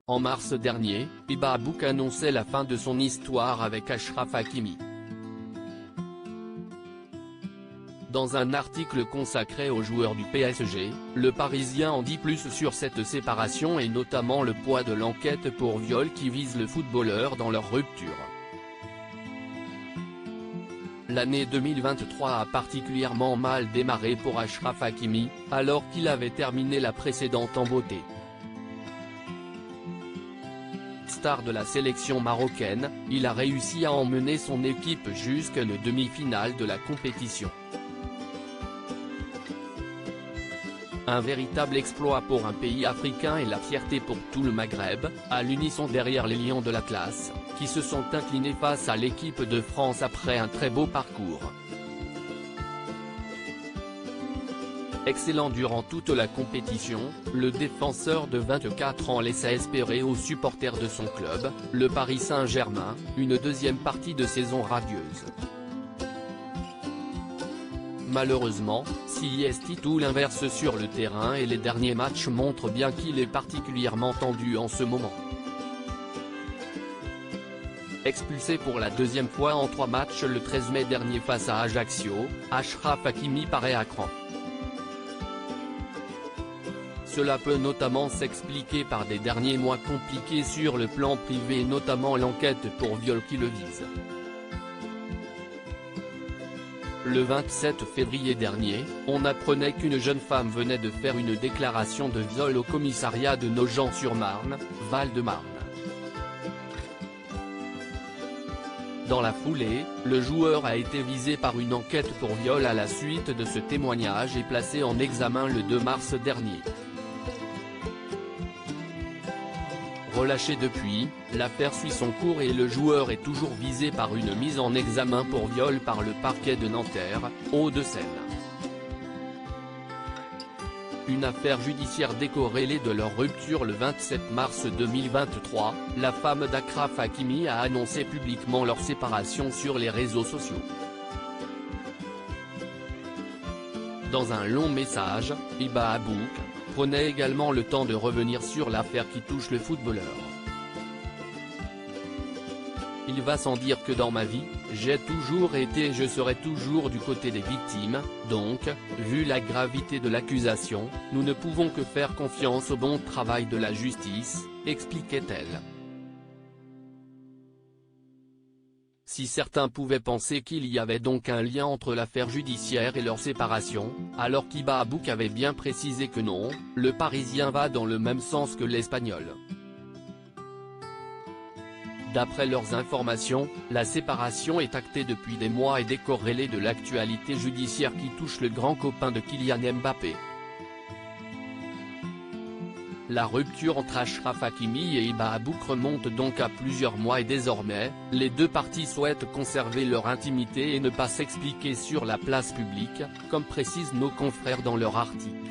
En mars dernier, Hiba Abouk annonçait la fin de son histoire avec Achraf Hakimi. Dans un article consacré aux joueurs du PSG, le Parisien en dit plus sur cette séparation et notamment le poids de l'enquête pour viol qui vise le footballeur dans leur rupture. L'année 2023 a particulièrement mal démarré pour Achraf Hakimi, alors qu'il avait terminé la précédente en beauté. Star de la sélection marocaine, il a réussi à emmener son équipe jusqu'à une demi-finale de la compétition. Un véritable exploit pour un pays africain et la fierté pour tout le Maghreb, à l'unisson derrière les Lions de l'Atlas, qui se sont inclinés face à l'équipe de France après un très beau parcours. Excellent durant toute la compétition, le défenseur de 24 ans laissa espérer aux supporters de son club, le Paris Saint-Germain, une deuxième partie de saison radieuse. Malheureusement, si est tout l'inverse sur le terrain et les derniers matchs montrent bien qu'il est particulièrement tendu en ce moment. Expulsé pour la deuxième fois en 3 matchs le 13 mai dernier face à Ajaccio, Achraf Hakimi paraît à cran. Cela peut notamment s'expliquer par des derniers mois compliqués sur le plan privé et notamment l'enquête pour viol qui le vise. Le 27 février dernier, on apprenait qu'une jeune femme venait de faire une déclaration de viol au commissariat de Nogent-sur-Marne, Val-de-Marne. Dans la foulée, le joueur a été visé par une enquête pour viol à la suite de ce témoignage et placé en examen le 2 mars dernier. Relâché depuis, l'affaire suit son cours et le joueur est toujours visé par une mise en examen pour viol par le parquet de Nanterre, Hauts-de-Seine. Une affaire judiciaire décorrélée de leur rupture le 27 mars 2023, la femme d'Achraf Hakimi a annoncé publiquement leur séparation sur les réseaux sociaux. Dans un long message, Hiba Abouk prenait également le temps de revenir sur l'affaire qui touche le footballeur. Il va sans dire que dans ma vie, j'ai toujours été et je serai toujours du côté des victimes, donc, vu la gravité de l'accusation, nous ne pouvons que faire confiance au bon travail de la justice, expliquait-elle. Si certains pouvaient penser qu'il y avait donc un lien entre l'affaire judiciaire et leur séparation, alors qu'Hiba Abouk avait bien précisé que non, le Parisien va dans le même sens que l'Espagnol. D'après leurs informations, la séparation est actée depuis des mois et décorrélée de l'actualité judiciaire qui touche le grand copain de Kylian Mbappé. La rupture entre Achraf Hakimi et Hiba Abouk remonte donc à plusieurs mois et désormais, les deux parties souhaitent conserver leur intimité et ne pas s'expliquer sur la place publique, comme précisent nos confrères dans leur article.